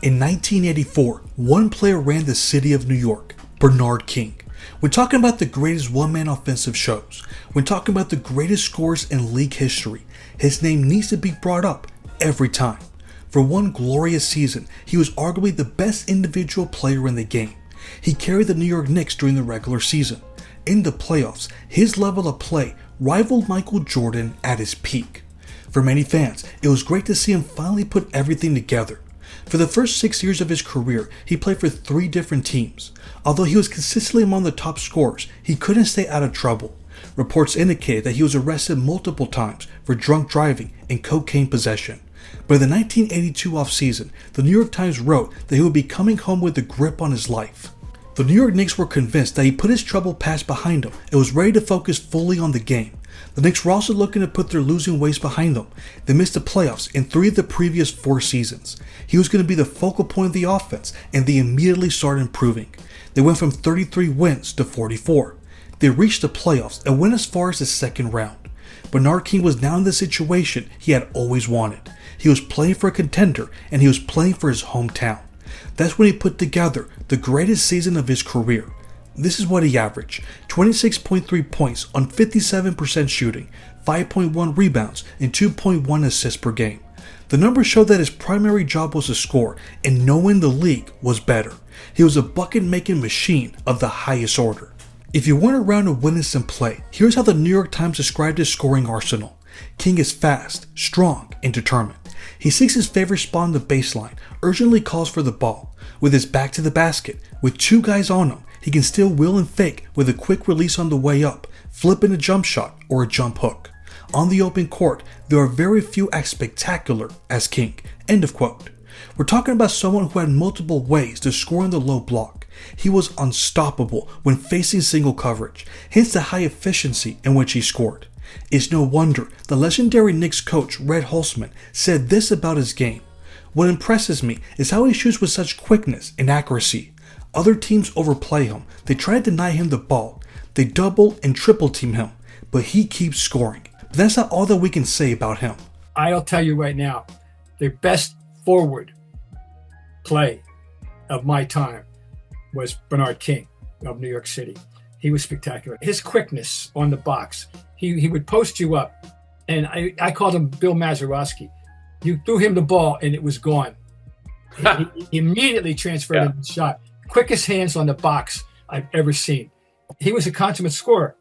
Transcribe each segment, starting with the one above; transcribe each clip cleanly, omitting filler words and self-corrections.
In 1984, one player ran the city of New York, Bernard King. When talking about the greatest one-man offensive shows, when talking about the greatest scorers in league history, his name needs to be brought up every time. For one glorious season, he was arguably the best individual player in the game. He carried the New York Knicks during the regular season. In the playoffs, his level of play rivaled Michael Jordan at his peak. For many fans, it was great to see him finally put everything together. For the first 6 years of his career, he played for 3 different teams. Although he was consistently among the top scorers, he couldn't stay out of trouble. Reports indicated that he was arrested multiple times for drunk driving and cocaine possession. But in the 1982 offseason, the New York Times wrote that he would be coming home with a grip on his life. The New York Knicks were convinced that he put his troubled past behind him and was ready to focus fully on the game. The Knicks were also looking to put their losing ways behind them. They missed the playoffs in 3 of the previous 4 seasons. He was going to be the focal point of the offense, and they immediately started improving. They went from 33 wins to 44. They reached the playoffs and went as far as the second round. Bernard King was now in the situation he had always wanted. He was playing for a contender, and he was playing for his hometown. That's when he put together the greatest season of his career. This is what he averaged: 26.3 points on 57% shooting, 5.1 rebounds, and 2.1 assists per game. The numbers show that his primary job was to score, and no one in the league was better. He was a bucket-making machine of the highest order. If you want a round of witness and play, here's how the New York Times described his scoring arsenal. King is fast, strong, and determined. He seeks his favorite spot on the baseline, urgently calls for the ball. With his back to the basket, with 2 guys on him, he can still wheel and fake with a quick release on the way up, flipping a jump shot or a jump hook. On the open court, there are very few as spectacular as King. End of quote. We're talking about someone who had multiple ways to score in the low block. He was unstoppable when facing single coverage, hence the high efficiency in which he scored. It's no wonder the legendary Knicks coach Red Holzman said this about his game: "What impresses me is how he shoots with such quickness and accuracy. Other teams overplay him, they try to deny him the ball, they double and triple team him, but he keeps scoring." But that's not all that we can say about him. I'll tell you right now, the best forward play of my time was Bernard King of New York City. He was spectacular. His quickness on the box, he would post you up, and I called him Bill Mazeroski. You threw him the ball and it was gone. He immediately transferred in the shot. Quickest hands on the box I've ever seen. He was a consummate scorer.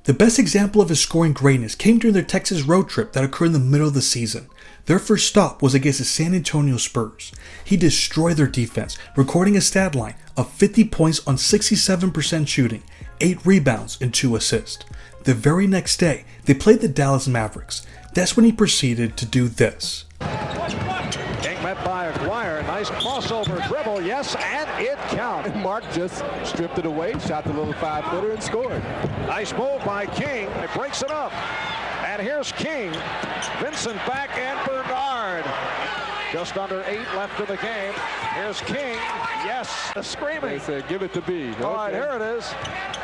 The best example of his scoring greatness came during their Texas road trip that occurred in the middle of the season. Their first stop was against the San Antonio Spurs. He destroyed their defense, recording a stat line of 50 points on 67% shooting, 8 rebounds, and 2 assists. The very next day, they played the Dallas Mavericks. That's when he proceeded to do this. King met by Aguirre, nice crossover dribble, yes, and it counted. Mark just stripped it away, shot the little 5-footer and scored. Nice move by King, it breaks it up. And here's King, Vincent back, and Bernard. Just under 8 left in the game. Here's King, yes, screaming. They said, give it to B. All right, here it is.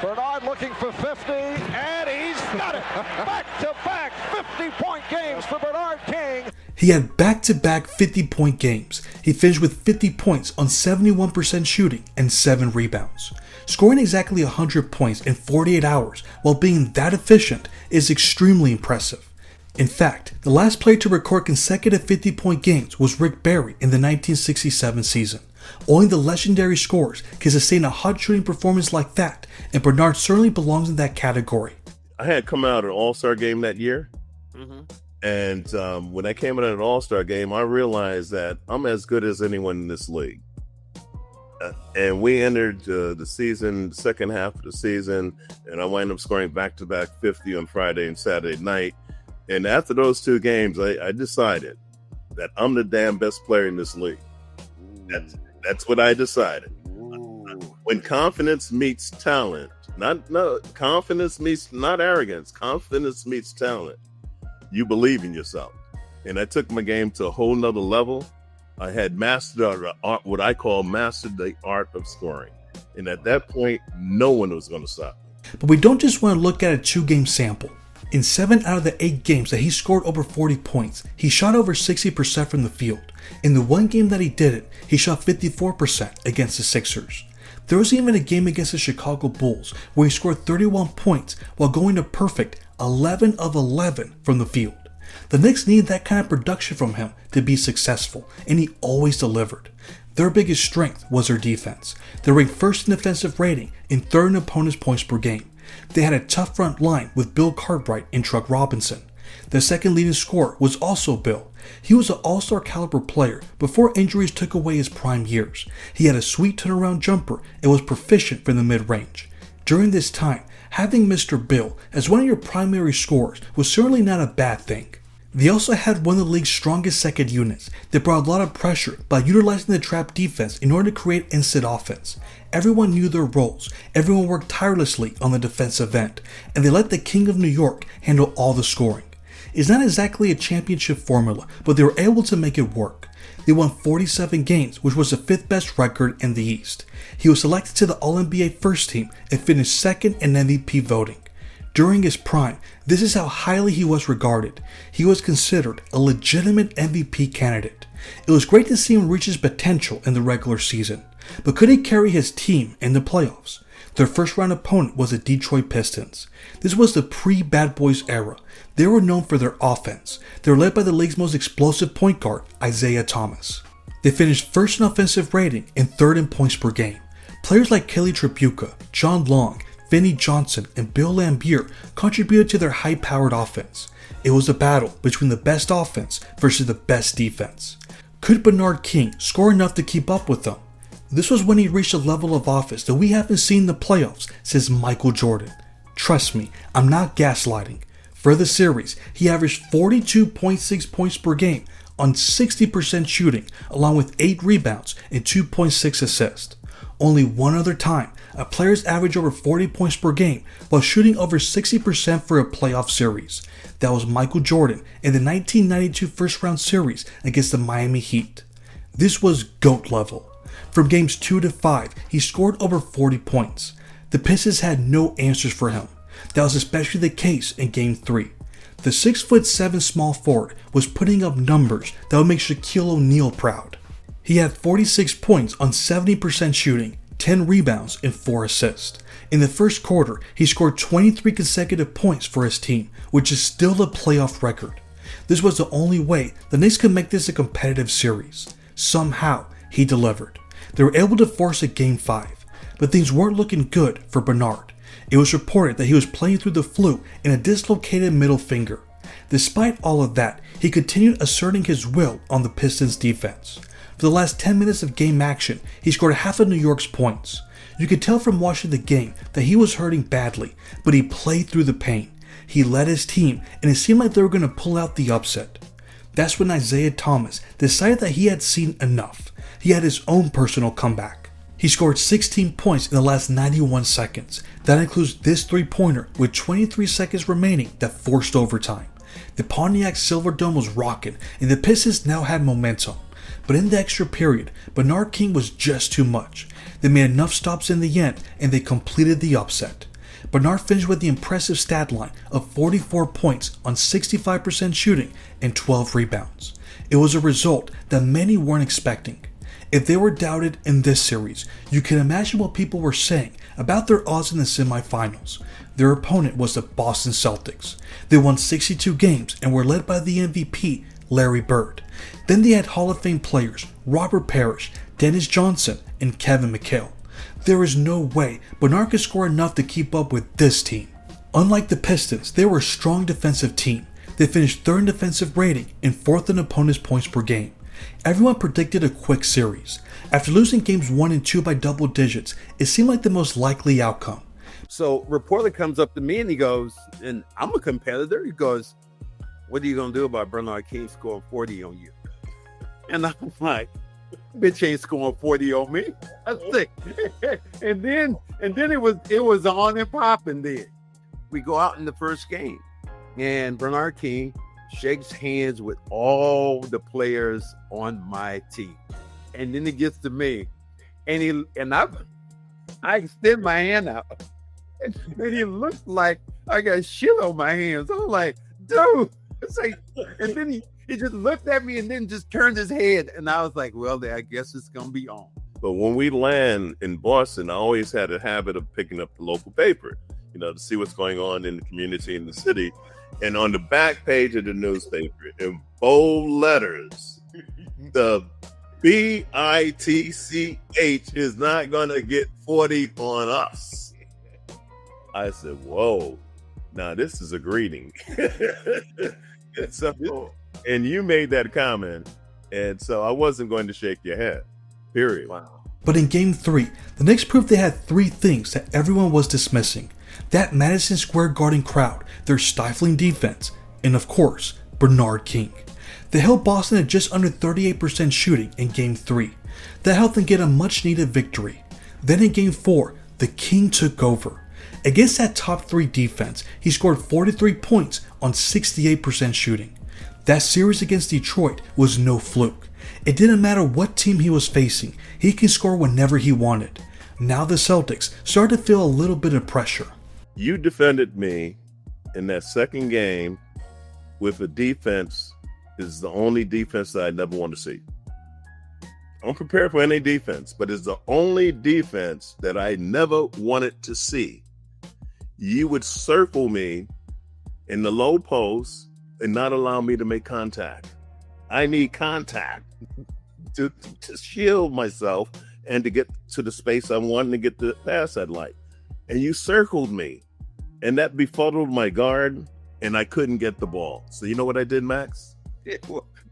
Bernard looking for 50, and he's got it. Back-to-back 50-point games for Bernard King. He had back-to-back 50-point games. He finished with 50 points on 71% shooting and 7 rebounds. Scoring exactly 100 points in 48 hours while being that efficient is extremely impressive. In fact, the last player to record consecutive 50-point games was Rick Barry in the 1967 season. Only the legendary scorers can sustain a hot shooting performance like that, and Bernard certainly belongs in that category. I had come out an All-Star game that year, and when I came out at an All-Star game, I realized that I'm as good as anyone in this league. And we entered the season, second half of the season, and I wound up scoring back-to-back 50 on Friday and Saturday night. And after those 2 games, I decided that I'm the damn best player in this league. That's what I decided. When confidence meets talent, confidence meets not arrogance, confidence meets talent, you believe in yourself. And I took my game to a whole nother level. I had mastered what I call mastered the art of scoring. And at that point, no one was going to stop me. But we don't just want to look at a 2-game sample. In 7 out of the 8 games that he scored over 40 points, he shot over 60% from the field. In the one game that he didn't, he shot 54% against the Sixers. There was even a game against the Chicago Bulls where he scored 31 points while going a perfect 11 of 11 from the field. The Knicks needed that kind of production from him to be successful, and he always delivered. Their biggest strength was their defense. They ranked first in defensive rating and third in opponents' points per game. They had a tough front line with Bill Cartwright and Truck Robinson. The second leading scorer was also Bill. He was an all-star caliber player before injuries took away his prime years. He had a sweet turnaround jumper and was proficient from the mid-range. During this time, having Mr. Bill as one of your primary scorers was certainly not a bad thing. They also had one of the league's strongest second units that brought a lot of pressure by utilizing the trap defense in order to create instant offense. Everyone knew their roles, everyone worked tirelessly on the defensive end, and they let the King of New York handle all the scoring. It's not exactly a championship formula, but they were able to make it work. They won 47 games, which was the 5th best record in the East. He was selected to the All-NBA first team and finished second in MVP voting. During his prime, this is how highly he was regarded. He was considered a legitimate MVP candidate. It was great to see him reach his potential in the regular season, but could he carry his team in the playoffs? Their first round opponent was the Detroit Pistons. This was the pre-Bad Boys era. They were known for their offense. They were led by the league's most explosive point guard, Isaiah Thomas. They finished first in offensive rating and third in points per game. Players like Kelly Tripucka, John Long, Vinnie Johnson, and Bill Laimbeer contributed to their high-powered offense. It was a battle between the best offense versus the best defense. Could Bernard King score enough to keep up with them? This was when he reached a level of offense that we haven't seen in the playoffs since Michael Jordan. Trust me, I'm not gaslighting. For the series, he averaged 42.6 points per game on 60% shooting, along with 8 rebounds and 2.6 assists. Only one other time, a player's averaged over 40 points per game while shooting over 60% for a playoff series. That was Michael Jordan in the 1992 first round series against the Miami Heat. This was GOAT level. From games 2 to 5, he scored over 40 points. The Pistons had no answers for him. That was especially the case in game 3. The 6'7" small forward was putting up numbers that would make Shaquille O'Neal proud. He had 46 points on 70% shooting, 10 rebounds, and 4 assists. In the first quarter, he scored 23 consecutive points for his team, which is still a playoff record. This was the only way the Knicks could make this a competitive series. Somehow, he delivered. They were able to force a Game 5, but things weren't looking good for Bernard. It was reported that he was playing through the flu and a dislocated middle finger. Despite all of that, he continued asserting his will on the Pistons' defense. For the last 10 minutes of game action, he scored half of New York's points. You could tell from watching the game that he was hurting badly, but he played through the pain. He led his team, and it seemed like they were going to pull out the upset. That's when Isaiah Thomas decided that he had seen enough. He had his own personal comeback. He scored 16 points in the last 91 seconds. That includes this three-pointer with 23 seconds remaining that forced overtime. The Pontiac Silverdome was rocking, and the Pistons now had momentum. But in the extra period, Bernard King was just too much. They made enough stops in the end, and they completed the upset. Bernard finished with the impressive stat line of 44 points on 65% shooting and 12 rebounds. It was a result that many weren't expecting. If they were doubted in this series, you can imagine what people were saying about their odds in the semifinals. Their opponent was the Boston Celtics. They won 62 games and were led by the MVP, Larry Bird. Then they had Hall of Fame players Robert Parrish, Dennis Johnson, and Kevin McHale. There is no way Bernard could score enough to keep up with this team. Unlike the Pistons, they were a strong defensive team. They finished third in defensive rating and fourth in opponents' points per game. Everyone predicted a quick series. After losing games 1 and 2 by double digits, it seemed like the most likely outcome. So reporter comes up to me and he goes, and I'm a competitor. He goes, "What are you going to do about Bernard King scoring 40 on you?" And I'm like, "Bitch ain't scoring 40 on me." I think. and then it was on and popping then. We go out in the first game and Bernard King shakes hands with all the players on my team. And then he gets to me and I extend my hand out. And he looks like I got shit on my hands. I'm like, dude. It's like, and then he just looked at me and then just turned his head. And I was like, well, I guess it's going to be on. But when we land in Boston, I always had a habit of picking up the local paper, to see what's going on in the community in the city. And on the back page of the newspaper, in bold letters, the BITCH is not going to get 40 on us. I said, whoa, now this is a greeting. And you made that comment, and so I wasn't going to shake your head, period. Wow. But in Game 3, the Knicks proved they had three things that everyone was dismissing. That Madison Square Garden crowd, their stifling defense, and of course, Bernard King. They held Boston at just under 38% shooting in Game 3. That helped them get a much-needed victory. Then in Game 4, the King took over. Against that top 3 defense, he scored 43 points on 68% shooting. That series against Detroit was no fluke. It didn't matter what team he was facing, he could score whenever he wanted. Now the Celtics started to feel a little bit of pressure. You defended me in that second game with a defense is the only defense that I never want to see. I'm prepared for any defense, but it's the only defense that I never wanted to see. You would circle me in the low post and not allow me to make contact. I need contact to shield myself and to get to the space I wanted to get the pass I'd like. And you circled me, and that befuddled my guard, and I couldn't get the ball. So you know what I did, Max?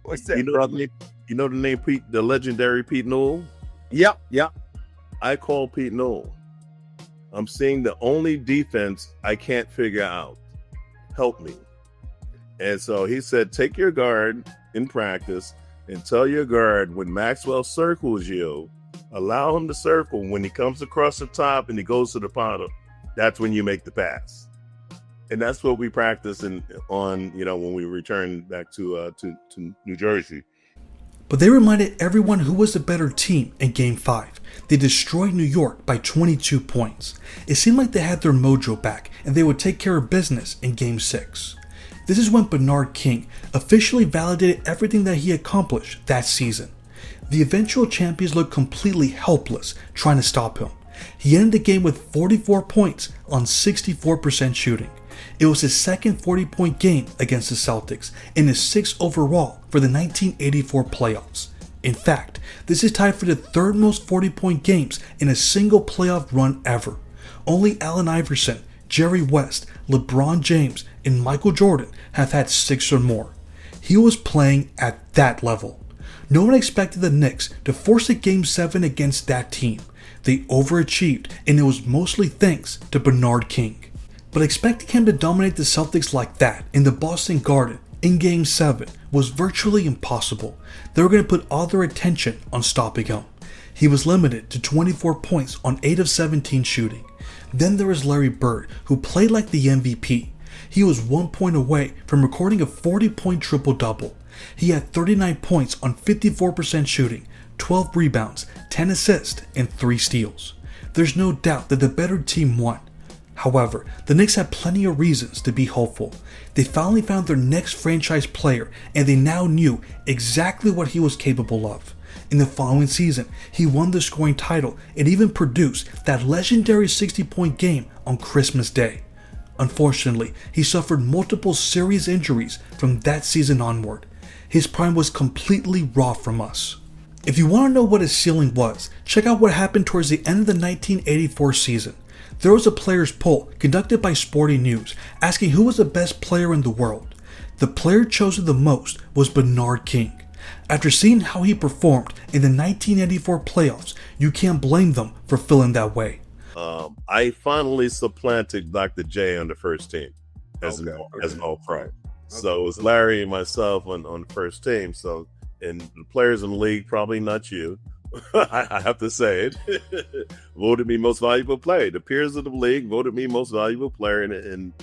What's that, brother? You know the name Pete, the legendary Pete Newell? Yep. I call Pete Newell. I'm seeing the only defense I can't figure out. Help me. And so he said, take your guard in practice and tell your guard when Maxwell circles you, allow him to circle. When he comes across the top and he goes to the bottom, that's when you make the pass. And that's what we practice on when we return back to New Jersey. But they reminded everyone who was the better team in Game 5. They destroyed New York by 22 points. It seemed like they had their mojo back and they would take care of business in Game 6. This is when Bernard King officially validated everything that he accomplished that season. The eventual champions looked completely helpless trying to stop him. He ended the game with 44 points on 64% shooting. It was his second 40-point game against the Celtics and his 6th overall for the 1984 playoffs. In fact, this is tied for the third most 40-point games in a single playoff run ever. Only Allen Iverson, Jerry West, LeBron James, and Michael Jordan have had 6 or more. He was playing at that level. No one expected the Knicks to force a Game 7 against that team. They overachieved, and it was mostly thanks to Bernard King. But expecting him to dominate the Celtics like that in the Boston Garden in Game 7 was virtually impossible. They were going to put all their attention on stopping him. He was limited to 24 points on 8 of 17 shooting. Then there was Larry Bird, who played like the MVP. He was 1 point away from recording a 40-point triple-double. He had 39 points on 54% shooting, 12 rebounds, 10 assists, and 3 steals. There's no doubt that the better team won. However, the Knicks had plenty of reasons to be hopeful. They finally found their next franchise player, and they now knew exactly what he was capable of. In the following season, he won the scoring title and even produced that legendary 60-point game on Christmas Day. Unfortunately, he suffered multiple serious injuries from that season onward. His prime was completely robbed from us. If you want to know what his ceiling was, check out what happened towards the end of the 1984 season. There was a players' poll conducted by Sporting News asking who was the best player in the world. The player chosen the most was Bernard King. After seeing how he performed in the 1984 playoffs, you can't blame them for feeling that way. I finally supplanted Dr. J on the first team as an all-pro. So it was Larry and myself on the first team. So, and the players in the league, probably not you, I have to say it, voted me most valuable player. The peers of the league voted me most valuable player, and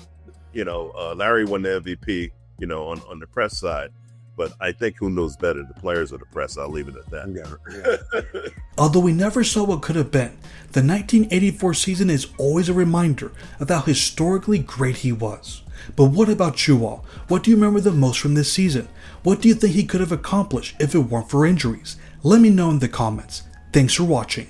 Larry won the MVP, on the press side. But I think who knows better, the players or the press? I'll leave it at that. Although we never saw what could have been, The 1984 season is always a reminder of how historically great he was. But what about you all? What do you remember the most from this season? What do you think he could have accomplished if it weren't for injuries? Let me know in the comments. Thanks for watching.